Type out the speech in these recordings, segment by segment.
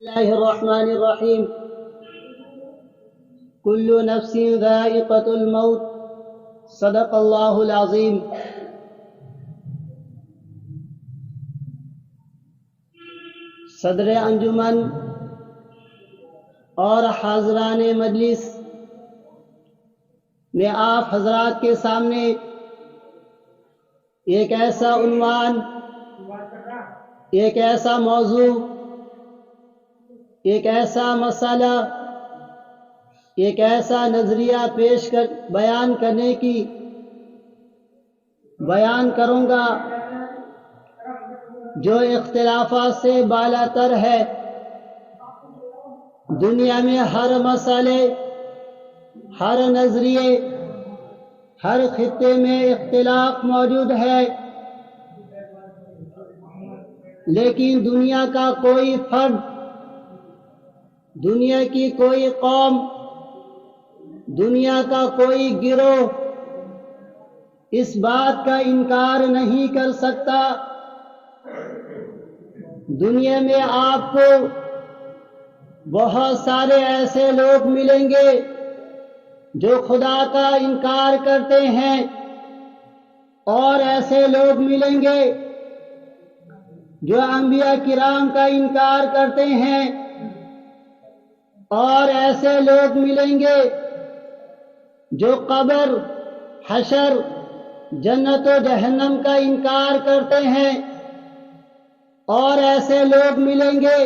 الله الرحمن الرحيم كل نفس ذائقة الموت صدق الله العظيم. صدر انجمن اور حاضران مجلس، میں آپ حضرات کے سامنے ایک ایسا عنوان، ایک ایسا موضوع، ایک ایسا مسئلہ، ایک ایسا نظریہ بیان کروں گا جو اختلافات سے بالا تر ہے. دنیا میں ہر مسئلے، ہر نظریے، ہر خطے میں اختلاف موجود ہے، لیکن دنیا کا کوئی فرد، دنیا کی کوئی قوم، دنیا کا کوئی گروہ اس بات کا انکار نہیں کر سکتا. دنیا میں آپ کو بہت سارے ایسے لوگ ملیں گے جو خدا کا انکار کرتے ہیں، اور ایسے لوگ ملیں گے جو انبیاء کرام کا انکار کرتے ہیں، اور ایسے لوگ ملیں گے جو قبر، حشر، جنت و جہنم کا انکار کرتے ہیں، اور ایسے لوگ ملیں گے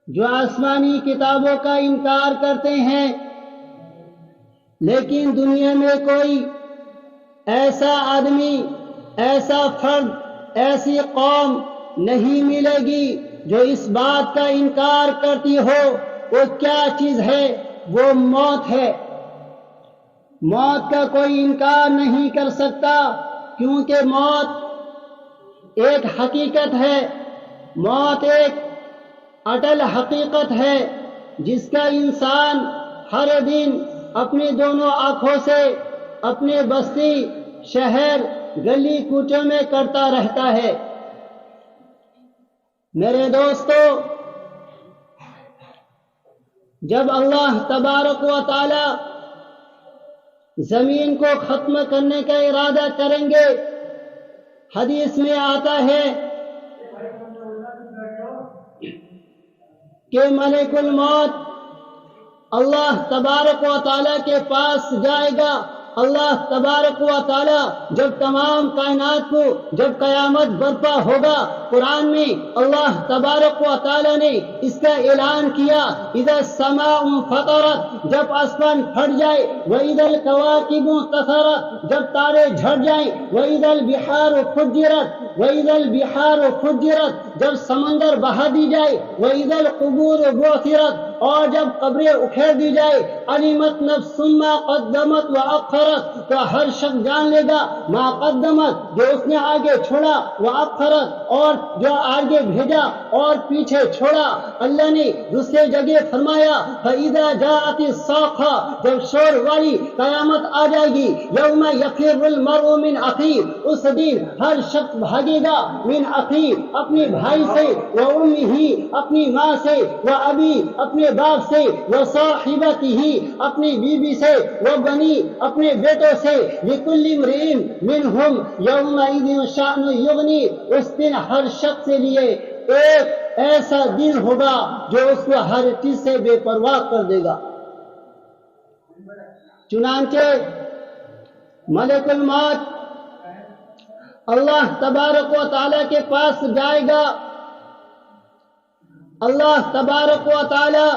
جو آسمانی کتابوں کا انکار کرتے ہیں. لیکن دنیا میں کوئی ایسا آدمی، ایسا فرد، ایسی قوم نہیں ملے گی جو اس بات کا انکار کرتی ہو. وہ کیا چیز ہے؟ وہ موت ہے. موت کا کوئی انکار نہیں کر سکتا، کیونکہ موت ایک حقیقت ہے، موت ایک اٹل حقیقت ہے جس کا انسان ہر دن اپنی دونوں آنکھوں سے اپنے بستی، شہر، گلی کوچوں میں کرتا رہتا ہے. میرے دوستو، جب اللہ تبارک و تعالی زمین کو ختم کرنے کا ارادہ کریں گے، حدیث میں آتا ہے کہ ملک الموت اللہ تبارک و تعالی کے پاس جائے گا. اللہ تبارک و تعالی جب تمام کائنات کو، جب قیامت برپا ہوگا، قرآن میں اللہ تبارک و تعالی نے اس کا اعلان کیا، اذا السماء انفطرت، جب آسمان پھٹ جائے، واذا الکواکب انتثرت، جب تارے جھٹ جائیں، واذا البحار فجرت، واذا البحار فجرت، جب سمندر بہا دی جائے، واذا القبور بعثرت، اور جب قبریں اکھیڑ دی جائے، علمت نفس ما قدمت واخرت، تو ہر شخص جان لے گا ما قدمت، جو اس نے آگے چھوڑا، واخرت، اور جو آگے بھیجا اور پیچھے چھوڑا. اللہ نے دوسرے جگہ فرمایا فَإِذَا جَاءَتِ الصَّاخَّةُ، جب شور والی قیامت آ جائے گی، یوم یفر المرء من اخیہ، اس دن ہر شخص بھاگے گا من اخیہ، اپنے بھائی سے، وَأُمِّهِ، اپنی ماں سے، وَأَبِيهِ، اپنے باپ سے، وَصَاحِبَتِهِ، اپنی بیوی سے، وَبَنِيهِ، اپنے بیٹوں سے، لِكُلِّ امْرِئٍ مِّنْهُمْ يَوْمَئِذٍ شَأْنٌ يُغْنِيهِ، اس دن ہر شخص کے لیے ایک ایسا دن ہوگا جو اس کو ہر چیز سے بے پرواہ کر دے گا. چنانچہ ملک الموت اللہ تبارک و تعالی کے پاس جائے گا. اللہ تبارک و تعالی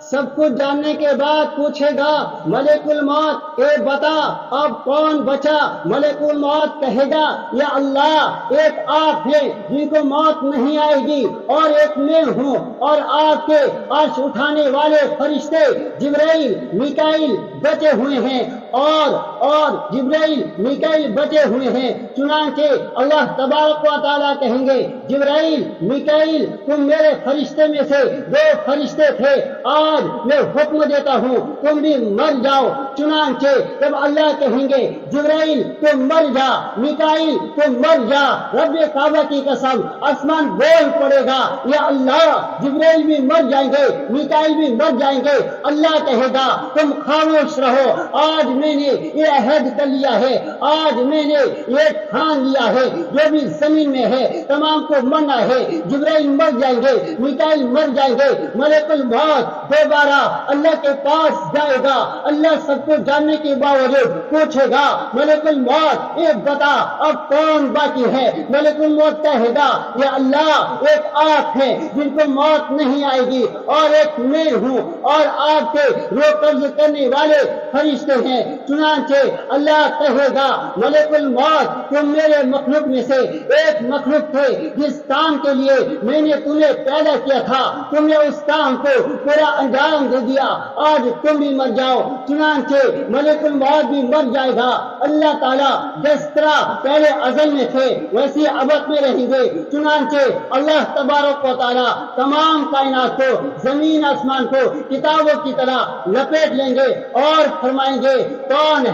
سب کچھ جاننے کے بعد پوچھے گا ملک الموت، اے بتا اب کون بچا؟ ملک الموت کہے گا یا اللہ، ایک آپ ہے جن کو موت نہیں آئے گی، اور ایک میں ہوں، اور آپ کے عرش اٹھانے والے فرشتے جبرائیل، میکائیل بچے ہوئے ہیں، اور جبرائیل میکائیل بچے ہوئے ہیں. چنانچہ اللہ تبارک و تعالیٰ کہیں گے جبرائیل میکائیل تم میرے فرشتے میں سے 2 فرشتے تھے, آج میں حکم دیتا ہوں تم بھی مر جاؤ. چنانچہ جب اللہ کہیں گے جبرائیل تم مر جا, میکائیل تم مر جا, رب کعبہ کی قسم آسمان بول پڑے گا یا اللہ جبرائیل بھی مر جائیں گے, میکائیل بھی مر جائیں گے. اللہ کہے گا تم خاموش رہو, آج میں نے یہ عہد کر لیا ہے, آج میں نے یہ ٹھان لیا ہے جو بھی زمین میں ہے تمام کو مرنا ہے. جبرائیل مر جائیں گے, میکائیل مر جائیں گے, ملک الموت دوبارہ اللہ کے پاس جائے گا. اللہ سب کو جاننے کے باوجود پوچھے گا ملک الموت ایک بتا اب کون باقی ہے. ملک الموت کہے گا یا اللہ ایک آپ ہے جن کو موت نہیں آئے گی اور ایک میں ہوں اور آپ کے روح قبض کرنے والے فرشتے ہیں. چنانچہ اللہ کہے گا ملک الموت تم میرے مخلوق میں سے ایک مخلوق تھے جس کام کے لیے میں نے تمہیں پیدا کیا تھا, تم نے اس کام کو پورا انجام دے دیا, آج تم بھی مر جاؤ. چنانچہ ملک الموت بھی مر جائے گا. اللہ تعالیٰ جس طرح پہلے ازل میں تھے ویسی ابد میں رہیں گے. چنانچہ اللہ تبارک و تعالیٰ تمام کائنات کو زمین آسمان کو کتابوں کی طرح لپیٹ لیں گے اور فرمائیں گے کون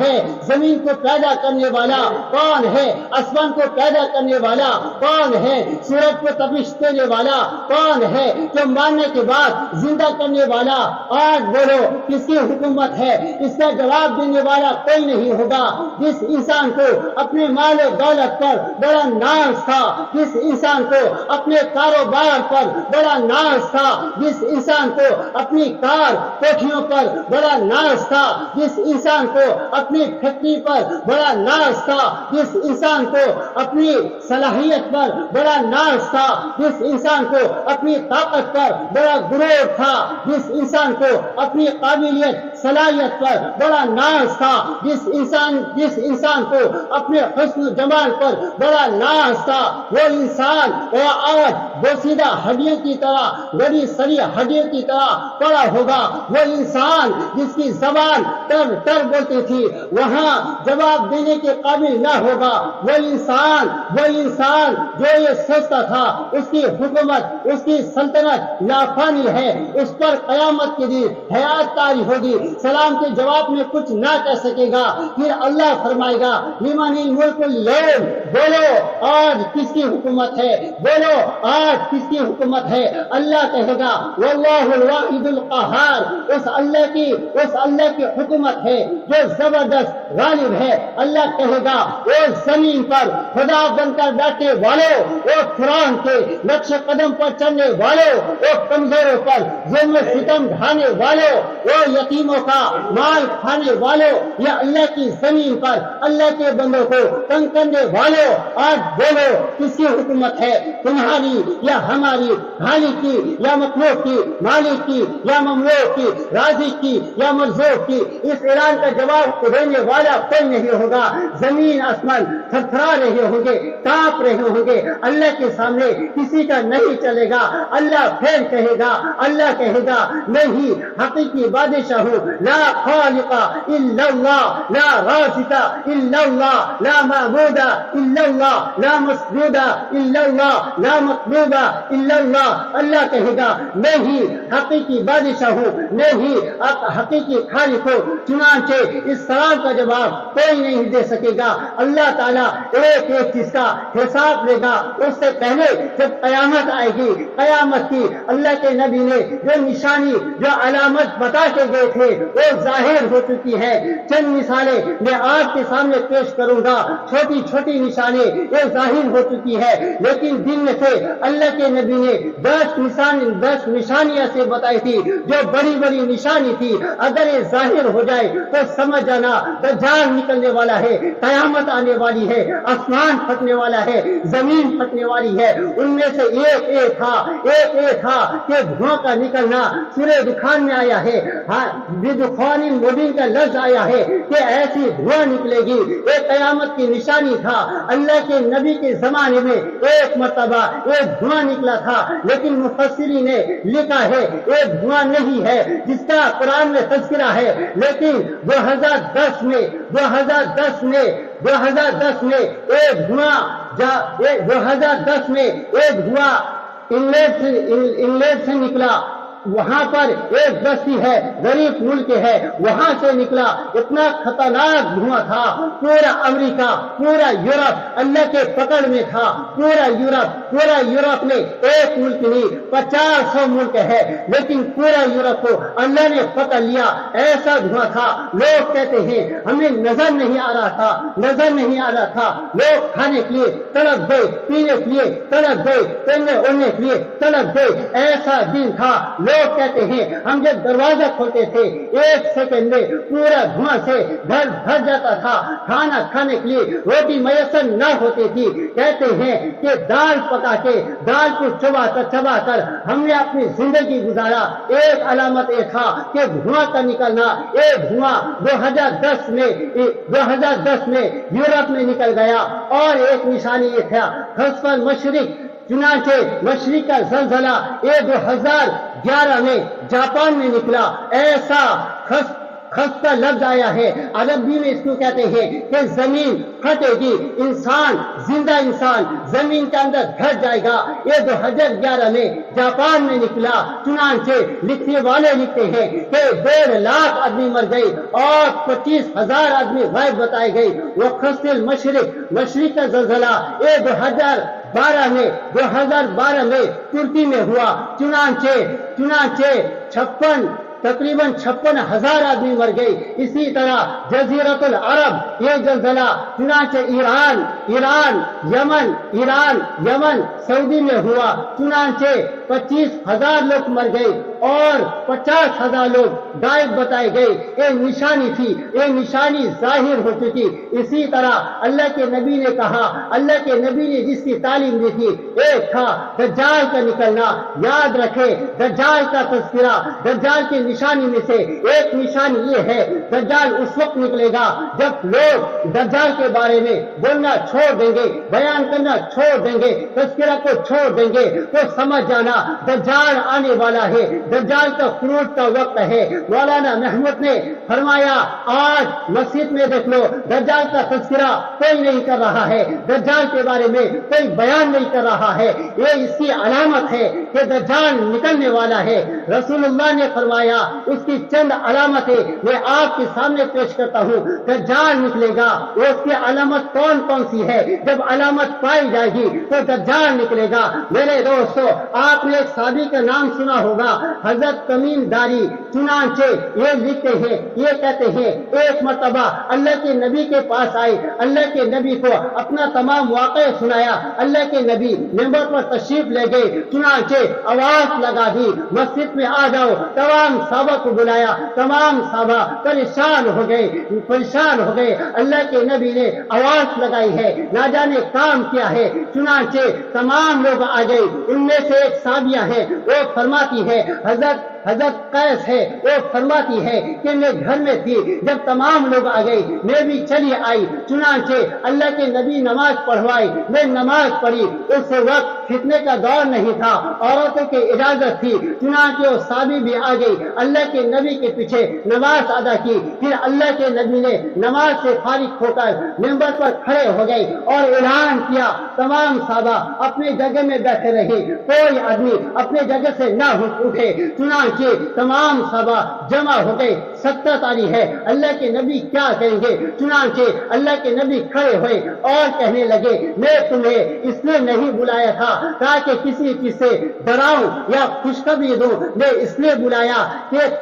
ہے زمین کو پیدا کرنے والا, کون ہے آسمان کو پیدا کرنے والا, کون ہے سورج کو تپش دینے والا, کون ہے جو مارنے کے بعد زندہ کرنے والا. آج بولو کس کی حکومت ہے؟ اس کا جواب دینے والا کوئی نہیں ہوگا. جس انسان کو اپنے مال و دولت پر بڑا ناز تھا, جس انسان کو اپنے کاروبار پر بڑا ناز تھا, جس انسان کو اپنی کار کوٹھیوں پر بڑا ناز تھا, جس انسان کو اپنی فیکٹری پر بڑا ناز تھا, جس انسان کو اپنی صلاحیت پر بڑا ناز تھا, جس انسان کو اپنی طاقت پر بڑا غرور تھا, جس انسان کو اپنی قابلیت صلاحیت پر بڑا ناز تھا, جس انسان کو اپنے حسن و جمال پر بڑا ناز تھا, وہ انسان وہ آج بوسیدہ ہڈیوں کی طرح بڑی سری ہڈیوں کی طرح پڑا ہوگا. وہ انسان جس کی زبان ٹر بولتی تھی وہاں جواب دینے کے قابل نہ ہوگا. وہ انسان جو یہ سوچتا تھا اس کی حکومت اس کی سلطنت نافانی ہے, اس پر قیامت کے دن حیات طاری ہوگی, سلام کے جواب میں کچھ نہ کہہ سکے گا. پھر اللہ فرمائے گا لمن الملک اليوم, بولو آج کس کی حکومت ہے, بولو آج کس کی حکومت ہے. اللہ کہے گا واللہ الواحد القہار, اس اللہ کی حکومت ہے جو زبردست غالب ہے. اللہ کہے گا وہ زمین پر خدا بن کر بیٹھنے والوں, وہ فرعون کے نقش قدم پر چلنے والوں, وہ کمزوروں پر ظلم و ستم ڈھانے والوں, وہ یتیموں کا مال کھانے والوں, یا اللہ کی زمین پر اللہ کے بندوں کو تنگ کرنے والوں. آج بولو کس کی حکومت ہے, تمہاری یا ہماری, خالق کی یا مخلوق کی, مالک کی یا مملوک کی, رازق کی یا مرزوق کی. اس اعلان کا جواب دینے والا کوئی نہیں ہوگا. زمین آسمان تھرتھرا رہے ہوں گے, کانپ رہے ہوں گے, اللہ کے سامنے کسی کا نہیں چلے گا. اللہ پھر کہے گا میں ہی حقیقی بادشاہ ہوں, لا خالق الا اللہ, لا رازق الا اللہ, لا معبود الا اللہ, لا مسجود الا اللہ, لا مطلوب الا اللہ. اللہ کہے گا میں ہی حقیقی بادشاہ ہوں, میں ہی حقیقی خالق ہوں. چنانچہ اس سلام کا جواب کوئی نہیں دے سکے گا. اللہ تعالیٰ ایک چیز کا حساب لے گا. اس سے پہلے جب قیامت آئے گی, قیامت کی اللہ کے نبی نے جو نشانی جو علامت بتا کے گئے تھے وہ ظاہر ہو چکی ہے. چند مثالیں میں آپ کے سامنے پیش کروں گا. چھوٹی چھوٹی نشانیں یہ ظاہر ہو چکی ہے, لیکن دن میں سے اللہ کے نبی نے 10 نشانیاں سے بتائی تھی جو بڑی بڑی نشانی تھی. اگر یہ ظاہر ہو جائے تو سمجھ جانا دجال نکلنے والا ہے, قیامت آنے والی ہے, آسمان پھٹنے والا ہے, زمین پھٹنے والی ہے. ان میں سے ایک تھا کہ دھواں کا نکلنا سورہ دخان میں آیا ہے, بدخان مبین کا لفظ آیا ہے کہ ایسی دھواں نکلے گی. ایک قیامت کی نشانی تھا. اللہ کے نبی کے زمانے میں ایک مرتبہ ایک دھواں نکلا تھا, لیکن مفسرین نے لکھا ہے ایک دھواں نہیں ہے جس کا قرآن میں تذکرہ ہے, لیکن 2010 میں ایک دھواں 2010 میں ایک دھواں انگلینڈ سے نکلا. وہاں پر ایک بستی ہے، غریب ملک ہے، وہاں سے نکلا. اتنا خطرناک دھواں تھا. پورا امریکہ، پورا یورپ اللہ کے پکڑ میں تھا. پورا یورپ میں ایک ملک نہیں 50 ملک ہے، لیکن پورا یورپ کو اللہ نے پکڑ لیا. ایسا دھواں تھا. لوگ کہتے ہیں ہمیں نظر نہیں آ رہا تھا. لوگ کھانے کے لیے تڑپ گئے، پینے کے لیے تڑپ گئے، پہننے اوڑھنے کے لیے تڑپ گئے. ایسا دن تھا. لوگ کہتے ہیں ہم جب دروازہ کھولتے تھے 1 سیکنڈ میں پورا دھواں سے گھر بھر جاتا تھا. کھانا کھانے کے لیے روٹی میسر نہ ہوتی تھی. کہتے ہیں کہ دال پکا کے دال کو چبا کر ہم نے اپنی زندگی گزارا. ایک علامت یہ تھا کہ دھواں کا نکلنا. ایک دھواں 2010 میں یورپ میں نکل گیا. اور ایک نشانی یہ تھا خسف المشرق، چنانچہ مشرق کا زلزلہ 2011 میں جاپان میں نکلا. ایسا خس کا لفظ آیا ہے، عربی میں اس کو کہتے ہیں کہ زمین پھٹے گی، زندہ انسان زمین کے اندر گھس جائے گا. یہ 2011 میں جاپان میں نکلا. چنانچہ لکھنے والے لکھتے ہیں کہ 1.5 لاکھ آدمی مر گئے اور 25,000 آدمی غائب بتائے گئے. وہ خسف مشرق کا زلزلہ یہ 2012 میں ترکی میں ہوا. چنانچہ تقریباً 56,000 آدمی مر گئے. اسی طرح جزیرۃ العرب یہ زلزلہ چنانچہ ایران یمن سعودی میں ہوا. چنانچہ 25,000 لوگ مر گئے اور 50,000 لوگ غائب بتائے گئے. یہ نشانی تھی، یہ نشانی ظاہر ہو چکی. اسی طرح اللہ کے نبی نے کہا، اللہ کے نبی نے جس کی تعلیم دی تھی ایک تھا دجال کا نکلنا. یاد رکھے دجال کا تذکرہ، دجال کی نشانی میں سے ایک نشانی یہ ہے دجال اس وقت نکلے گا جب لوگ دجال کے بارے میں بولنا چھوڑ دیں گے، بیان کرنا چھوڑ دیں گے، تذکرہ کو چھوڑ دیں گے. تو سمجھ جانا دجال آنے والا ہے، دجال کا خروج کا وقت ہے. مولانا محمود نے فرمایا آج مسجد میں دیکھ لو دجال کا تذکرہ کوئی نہیں کر رہا ہے، دجال کے بارے میں کوئی بیان نہیں کر رہا ہے. یہ اس کی علامت ہے کہ دجال نکلنے والا ہے. رسول اللہ نے فرمایا اس کی چند علامتیں میں آپ کے سامنے پیش کرتا ہوں. دجال نکلے گا، وہ اس کی علامت کون سی ہے؟ جب علامت پائی جائے گی تو دجال نکلے گا. میرے دوستو آپ نے ایک صحابی کا نام سنا ہوگا حضرت تمیم داری. چنانچہ یہ لکھتے ہیں، یہ کہتے ہیں ایک مرتبہ اللہ کے نبی کے پاس آئے، اللہ کے نبی کو اپنا تمام واقعہ سنایا. اللہ کے نبی ممبر پر تشریف لے گئے. چنانچہ آواز لگا دی مسجد میں آ جاؤ. تمام صحابہ کو بلایا. تمام صحابہ پریشان ہو گئے. اللہ کے نبی نے آواز لگائی ہے، نہ جانے کام کیا ہے. چنانچہ تمام لوگ آ گئے. ان میں سے ایک صحابیہ ہے، وہ فرماتی ہے حضرت قیس ہے، وہ فرماتی ہے کہ میں گھر میں تھی جب تمام لوگ آ گئے، میں بھی چلی آئی. چنانچہ اللہ کے نبی نماز پڑھوائی، میں نماز پڑھی. اس وقت فتنے کا دور نہیں تھا، عورتوں کی اجازت تھی. چنانچہ وہ صحابی بھی آ گئی، اللہ کے نبی کے پیچھے نماز ادا کی. پھر اللہ کے نبی نے نماز سے فارغ ہو کر ممبر پر کھڑے ہو گئے اور اعلان کیا تمام صحابہ اپنی جگہ میں بیٹھے رہے، کوئی آدمی اپنے جگہ سے نہ اٹھے. چنانچہ تمام صحابہ جمع ہو گئے. 70 تاریخ ہے، اللہ کے نبی کیا کہیں گے؟ چنانچہ اللہ کے نبی کھڑے ہوئے اور کہنے لگے میں تمہیں اس لیے نہیں بلایا تھا تاکہ کسی چیز سے ڈراؤں یا خوشخبری دوں. میں اس لیے بلایا کہ حضرت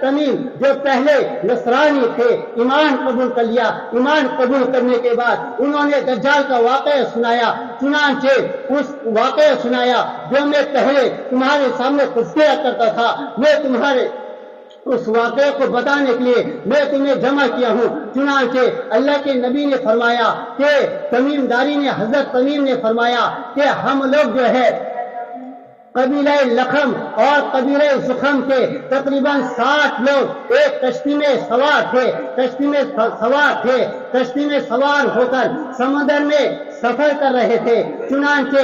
تمیم جو پہلے نصرانی تھے ایمان قبول کر لیا. ایمان قبول کرنے کے بعد انہوں نے دجال کا واقعہ سنایا. چنانچہ اس واقعہ سنایا جو میں پہلے تمہارے سامنے تذکرہ کرتا تھا. میں تمہارے اس واقعے کو بتانے کے لیے میں تمہیں جمع کیا ہوں. چنانچہ اللہ کے نبی نے فرمایا کہ حضرت تمیم نے فرمایا کہ ہم لوگ جو ہے قبیلہ لخم اور قبیلہ زخم کے تقریباً 60 لوگ ایک کشتی میں سوار تھے. کشتی میں سوار ہو کر سمندر میں سفر کر رہے تھے. چنانچہ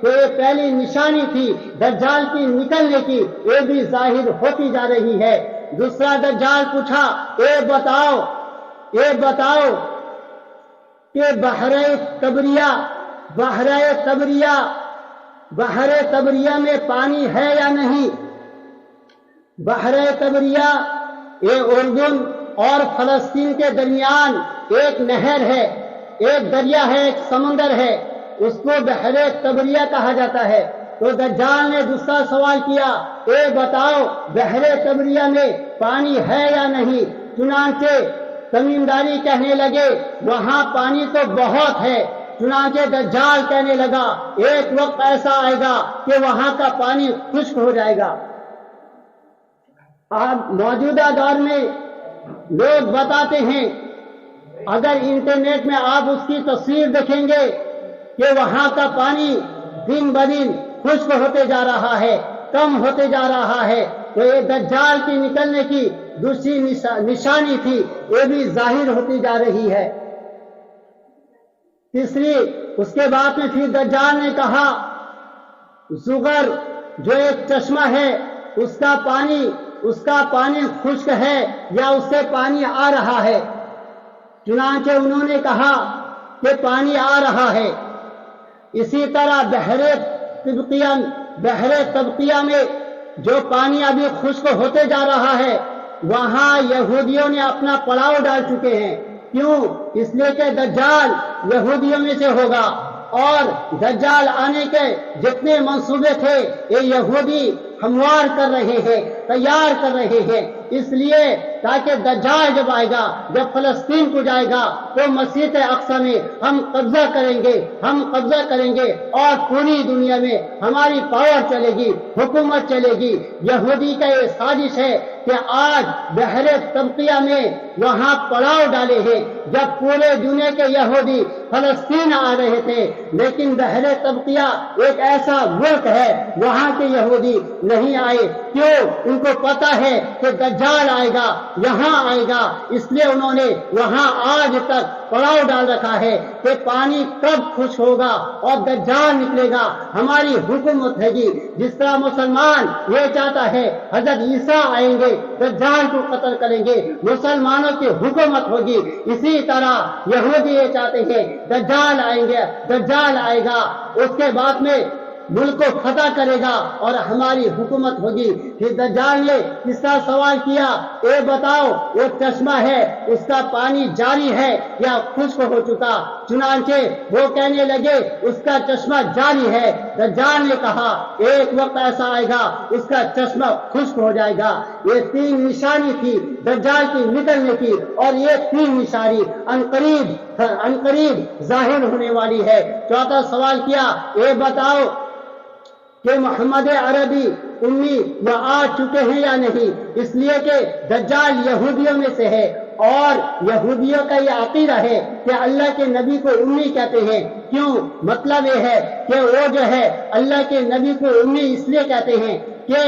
تو یہ پہلی نشانی تھی دجال کی نکلنے کی، یہ بھی ظاہر ہوتی جا رہی ہے. دوسرا دجال پوچھا، یہ بتاؤ کہ بحر تبریہ میں پانی ہے یا نہیں؟ بحر تبریہ یہ اردن اور فلسطین کے درمیان ایک نہر ہے، ایک دریا ہے، ایک سمندر ہے، اس کو بحر تبریہ کہا جاتا ہے. تو دجال نے دوسرا سوال کیا، اے بتاؤ بحر تبریہ میں پانی ہے یا نہیں؟ چنانچہ تمیمداری کہنے لگے وہاں پانی تو بہت ہے. چنانچہ دجال کہنے لگا ایک وقت ایسا آئے گا کہ وہاں کا پانی خشک ہو جائے گا. اب موجودہ دور میں لوگ بتاتے ہیں، اگر انٹرنیٹ میں آپ اس کی تصویر دیکھیں گے کہ وہاں کا پانی دن بدن خشک ہوتے جا رہا ہے، کم ہوتے جا رہا ہے. تو یہ دجال کی نکلنے کی دوسری نشانی تھی، یہ بھی ظاہر ہوتی جا رہی ہے. تیسری، اس کے بعد میں پھر دجال نے کہا زغر جو ایک چشمہ ہے اس کا پانی خشک ہے یا اس سے پانی آ رہا ہے؟ چنانچہ انہوں نے کہا کہ پانی آ رہا ہے. اسی طرح بحر تبقیہ میں جو پانی ابھی خشک ہوتے جا رہا ہے وہاں یہودیوں نے اپنا پڑاؤ ڈال چکے ہیں. کیوں؟ اس لیے کہ دجال یہودیوں میں سے ہوگا، اور دجال آنے کے جتنے منصوبے تھے یہ یہودی ہموار کر رہے ہیں، تیار کر رہے ہیں. اس لیے تاکہ دجال جب آئے گا، جب فلسطین کو جائے گا تو مسجد اقصی میں ہم قبضہ کریں گے اور پوری دنیا میں ہماری پاور چلے گی، حکومت چلے گی. یہودی کا یہ سازش ہے کہ آج بحر تبقیہ میں وہاں پڑاؤ ڈالے ہیں. جب پورے دنیا کے یہودی فلسطین آ رہے تھے، لیکن بحر تبقیہ ایک ایسا ملک ہے وہاں کے یہودی نہیں آئے. کیوں؟ ان کو پتا ہے کہ دجال آئے گا، یہاں آئے گا، اس لیے انہوں نے وہاں آج تک پڑاؤ ڈال رکھا ہے کہ پانی کب خوش ہوگا اور دجال نکلے گا، ہماری حکومت ہے گی. جس طرح مسلمان یہ چاہتا ہے حضرت عیسیٰ آئیں گے، دجال کو قتل کریں گے، مسلمانوں کی حکومت ہوگی، اسی طرح یہودی یہ چاہتے ہیں دجال آئیں گے، دجال آئے گا، اس کے بعد میں ملک کو فتح کرے گا اور ہماری حکومت ہوگی. پھر دجال نے تیسرا سوال کیا، اے بتاؤ وہ چشمہ ہے اس کا پانی جاری ہے یا خشک ہو چکا؟ چنانچہ وہ کہنے لگے اس کا چشمہ جاری ہے. دجال نے کہا ایک وقت ایسا آئے گا اس کا چشمہ خشک ہو جائے گا. یہ تین نشانی تھی دجال کی نکلنے کی، اور یہ تین نشانی عنقریب ظاہر ہونے والی ہے. چوتھا سوال کیا، اے بتاؤ کہ محمد عربی امی وہ آ چکے ہیں یا نہیں؟ اس لیے کہ دجال یہودیوں میں سے ہے، اور یہودیوں کا یہ عقیدہ ہے کہ اللہ کے نبی کو امی کہتے ہیں. کیوں؟ مطلب یہ ہے کہ وہ جو ہے اللہ کے نبی کو امی اس لیے کہتے ہیں کہ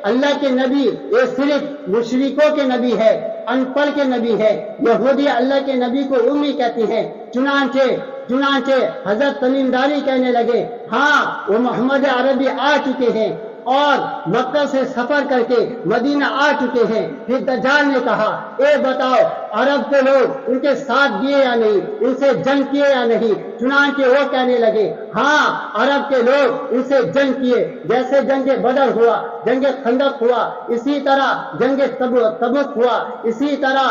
اللہ کے نبی یہ صرف مشرکوں کے نبی ہے، ان پڑھ کے نبی ہے. یہودی اللہ کے نبی کو امی کہتے ہیں. چنانچہ حضرت تمیمداری کہنے لگے ہاں وہ محمد عربی آ چکے ہیں اور مکہ سے سفر کر کے مدینہ آ چکے ہیں. پھر دجال نے کہا اے بتاؤ عرب کے لوگ ان کے ساتھ دیے یا نہیں، ان سے جنگ کیے یا نہیں؟ چنانچہ وہ کہنے لگے ہاں عرب کے لوگ ان سے جنگ کیے، جیسے جنگ بدر ہوا، جنگ خندق ہوا، اسی طرح جنگ تبوک ہوا، اسی طرح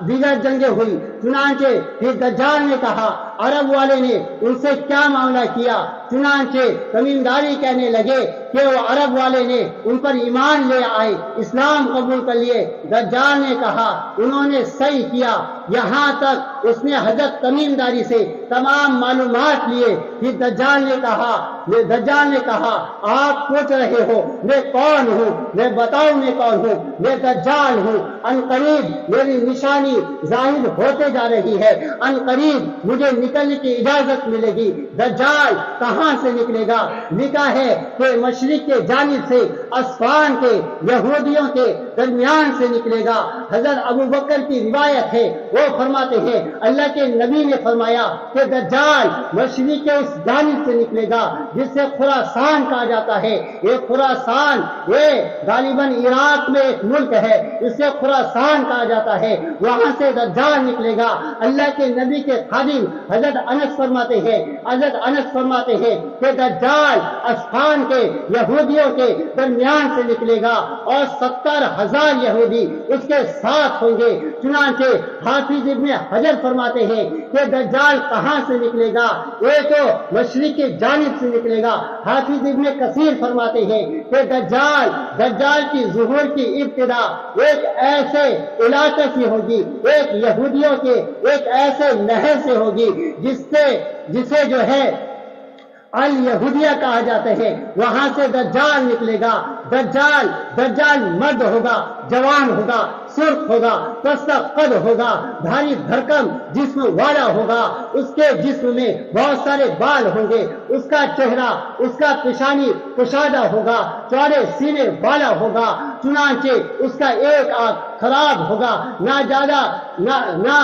دیگر جنگیں ہوئی. چنانچہ پھر دجال نے کہا عرب والے نے ان سے کیا معاملہ کیا؟ چنانچہ تمیمداری کہنے لگے کہ وہ عرب والے نے ان پر ایمان لے آئے، اسلام قبول کر لیے. دجال نے کہا انہوں نے صحیح کیا. یہاں تک اس نے حضرت تمیمداری سے تمام معلومات لیے. پھر دجال نے کہا آپ پوچھ رہے ہو میں کون ہوں، میں بتاؤں میں کون ہوں، میں دجال ہوں. ان قریب میری نشانی ظاہر ہوتے جا رہی ہے، ان قریب مجھے نکلنے کی اجازت ملے گی. دجال کہاں سے نکلے گا؟ لکھا ہے کہ مشرق کے جانب سے اسفان کے یہودیوں کے درمیان سے نکلے گا۔ حضرت ابو بکر کی روایت ہے، وہ فرماتے ہیں اللہ کے نبی نے فرمایا کہ دجال مشرق کے اس جانب سے نکلے گا جس سے خراسان کہا جاتا ہے۔ یہ خراسان یہ غالباً عراق میں ایک ملک ہے، اس سے خراسان کہا جاتا ہے، وہاں سے دجال نکلے گا۔ اللہ کے نبی کے خادم حضرت انس فرماتے ہیں کہ دجال اسفان کے یہودیوں کے درمیان سے نکلے گا اور 70,000 یہودی اس کے ساتھ ہوں گے۔ چنانچہ حافظ ابن حجر فرماتے ہیں کہ دجال کہاں سے نکلے گا؟ یہ تو مشرق کی جانب سے نکلے گا۔ حافظ ابن کثیر فرماتے ہیں کہ دجال کی ظہور کی ابتدا ایک ایسے علاقے سے ہوگی، ایک یہودیوں کے ایک ایسے نہر سے ہوگی جسے جو ہے الیہودیہ کہا جاتا ہے، وہاں سے دجال نکلے گا۔ دجال مرد ہوگا، جوان ہوگا، سرخ ہوگا، پست قد ہوگا، بھاری بھرکم جسم والا ہوگا، اس کے جسم میں بہت سارے بال ہوں گے، اس کا چہرہ، اس کا پیشانی کشادہ ہوگا، چوڑے سینے والا ہوگا، چنانچہ اس کا ایک آنکھ خراب ہوگا، نہ زیادہ نہ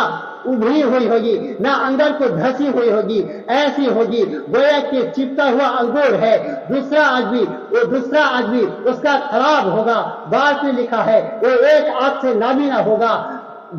ابھری ہوئی ہوگی، نہ اندر کو دھسی ہوئی ہوگی، ایسی ہوگی گویا کہ چپتا ہوا انگور ہے۔ دوسرا آدمی اس کا خراب ہوگا۔ بعد میں لکھا ہے وہ ایک آنکھ سے نابینا ہوگا،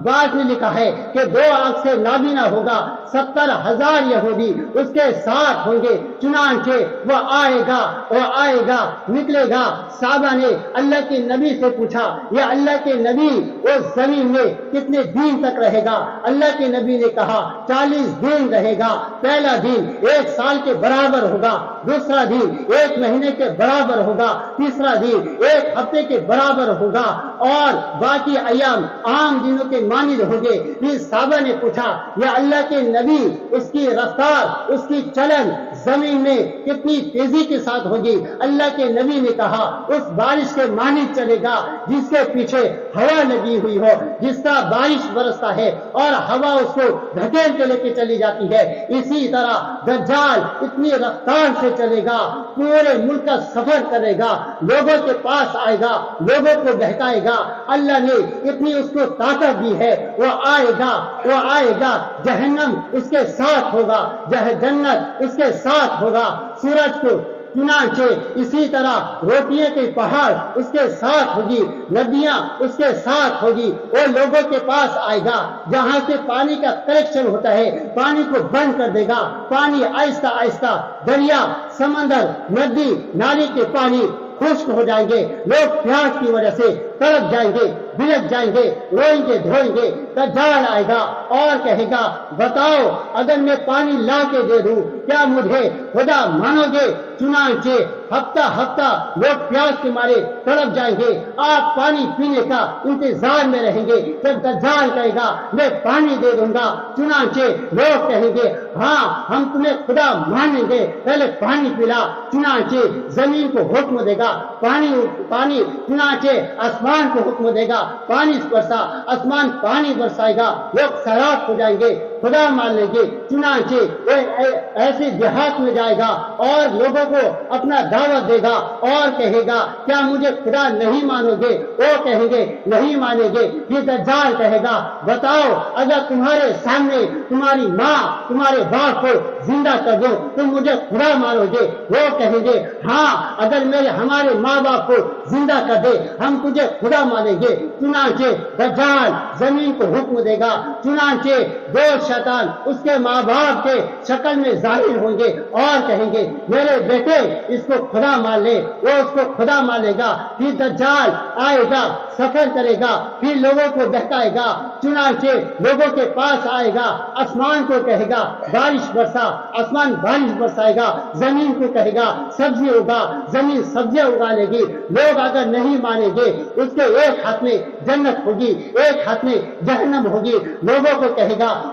بعد میں لکھا ہے کہ 2 آنکھ سے نابینا ہوگا۔ 70,000 یہودی اس کے ساتھ ہوں گے۔ چنانچہ وہ آئے گا نکلے گا۔ صحابہ نے اللہ کے نبی سے پوچھا یا اللہ کے نبی اس زمین میں کتنے دن تک رہے گا؟ اللہ کے نبی نے کہا 40 دن رہے گا۔ پہلا دن 1 سال کے برابر ہوگا، دوسرا دن 1 مہینے کے برابر ہوگا، تیسرا دن 1 ہفتے کے برابر ہوگا اور باقی ایام عام دنوں کے مانند ہوں گے۔ پھر صحابہ نے پوچھا یا اللہ کے نبی اس کی رفتار، اس کی چلن زمین میں کتنی تیزی کے ساتھ ہوگی؟ اللہ کے نبی نے کہا اس بارش کے مانند چلے گا جس کے پیچھے ہوا لگی ہوئی ہو، جس کا بارش برستا ہے اور ہوا اس کو دھکیل کے لے کے چلی جاتی ہے، اسی طرح دجال اتنی رفتار سے چلے گا، پورے ملک کا سفر کرے گا، لوگوں کے پاس آئے گا، لوگوں کو بہکائے گا۔ اللہ نے اتنی اس کو طاقت دی ہے، وہ آئے گا، جہنم اس کے ساتھ ہوگا، جنت اس کے ساتھ ہوگا، سورج کو چنانچہ اسی طرح روٹیوں کے پہاڑ اس کے ساتھ ہوگی، ندیاں اس کے ساتھ ہوگی۔ وہ لوگوں کے پاس آئے گا جہاں سے پانی کا کلیکشن ہوتا ہے، پانی کو بند کر دے گا، پانی آہستہ آہستہ دریا، سمندر، ندی، نالی کے پانی خشک ہو جائیں گے، لوگ پیاس کی وجہ سے تڑپ جائیں گے، بلک جائیں گے، روئیں گے، دھوئیں گے۔ دجال آئے گا اور کہے گا بتاؤ اگر میں پانی لا کے دے دوں کیا مجھے خدا مانو گے؟ چنانچہ ہفتہ لوگ پیاس کے مارے تڑپ جائیں گے، آپ پانی پینے کا انتظار میں رہیں گے۔ جب دجال کہے گا میں پانی دے دوں گا، چنانچہ لوگ کہیں گے ہاں ہم تمہیں خدا مانیں گے، پہلے پانی پلا۔ چنانچہ زمین کو حکم دے گا پانی، چنانچہ آسمان کو حکم دے گا پانی برسا، آسمان پانی برسائے گا، لوگ سیراب ہو جائیں گے، خدا مان لیں گے۔ چنانچہ ایسے دیہات میں جائے گا اور لوگوں کو اپنا دعوت دے گا اور کہے گا کیا مجھے خدا نہیں مانو گے؟ وہ کہیں گے نہیں مانیں گے۔ یہ دجال کہے گا بتاؤ اگر تمہارے سامنے تمہاری ماں تمہارے باپ کو زندہ کر دو تم مجھے خدا مانو گے؟ وہ کہیں گے ہاں اگر ہمارے ماں باپ کو زندہ کر دے ہم تجھے خدا مانیں گے۔ چنانچہ دجال زمین کو حکم دے گا، چنانچہ 2 شیطان اس کے ماں باپ کے شکل میں ظاہر ہوں گے اور کہیں گے میرے بیٹے اس کو خدا مان لے، وہ اس کو خدا مانے گا۔ پھر دجال آئے گا، سفر کرے گا، پھر لوگوں کو بہکائے گا، چنانچہ لوگوں کے پاس آئے گا، آسمان کو کہے گا بارش برسا، آسمان بارش برسائے گا، زمین کو کہے گا سبزی اگا، زمین سبزیاں اگا لے گی۔ لوگ اگر نہیں مانیں گے اس کے ایک ہاتھ میں جنت ہوگی، ایک ہاتھ میں جہنم ہوگی۔ لوگوں کو کہے گا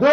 2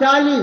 40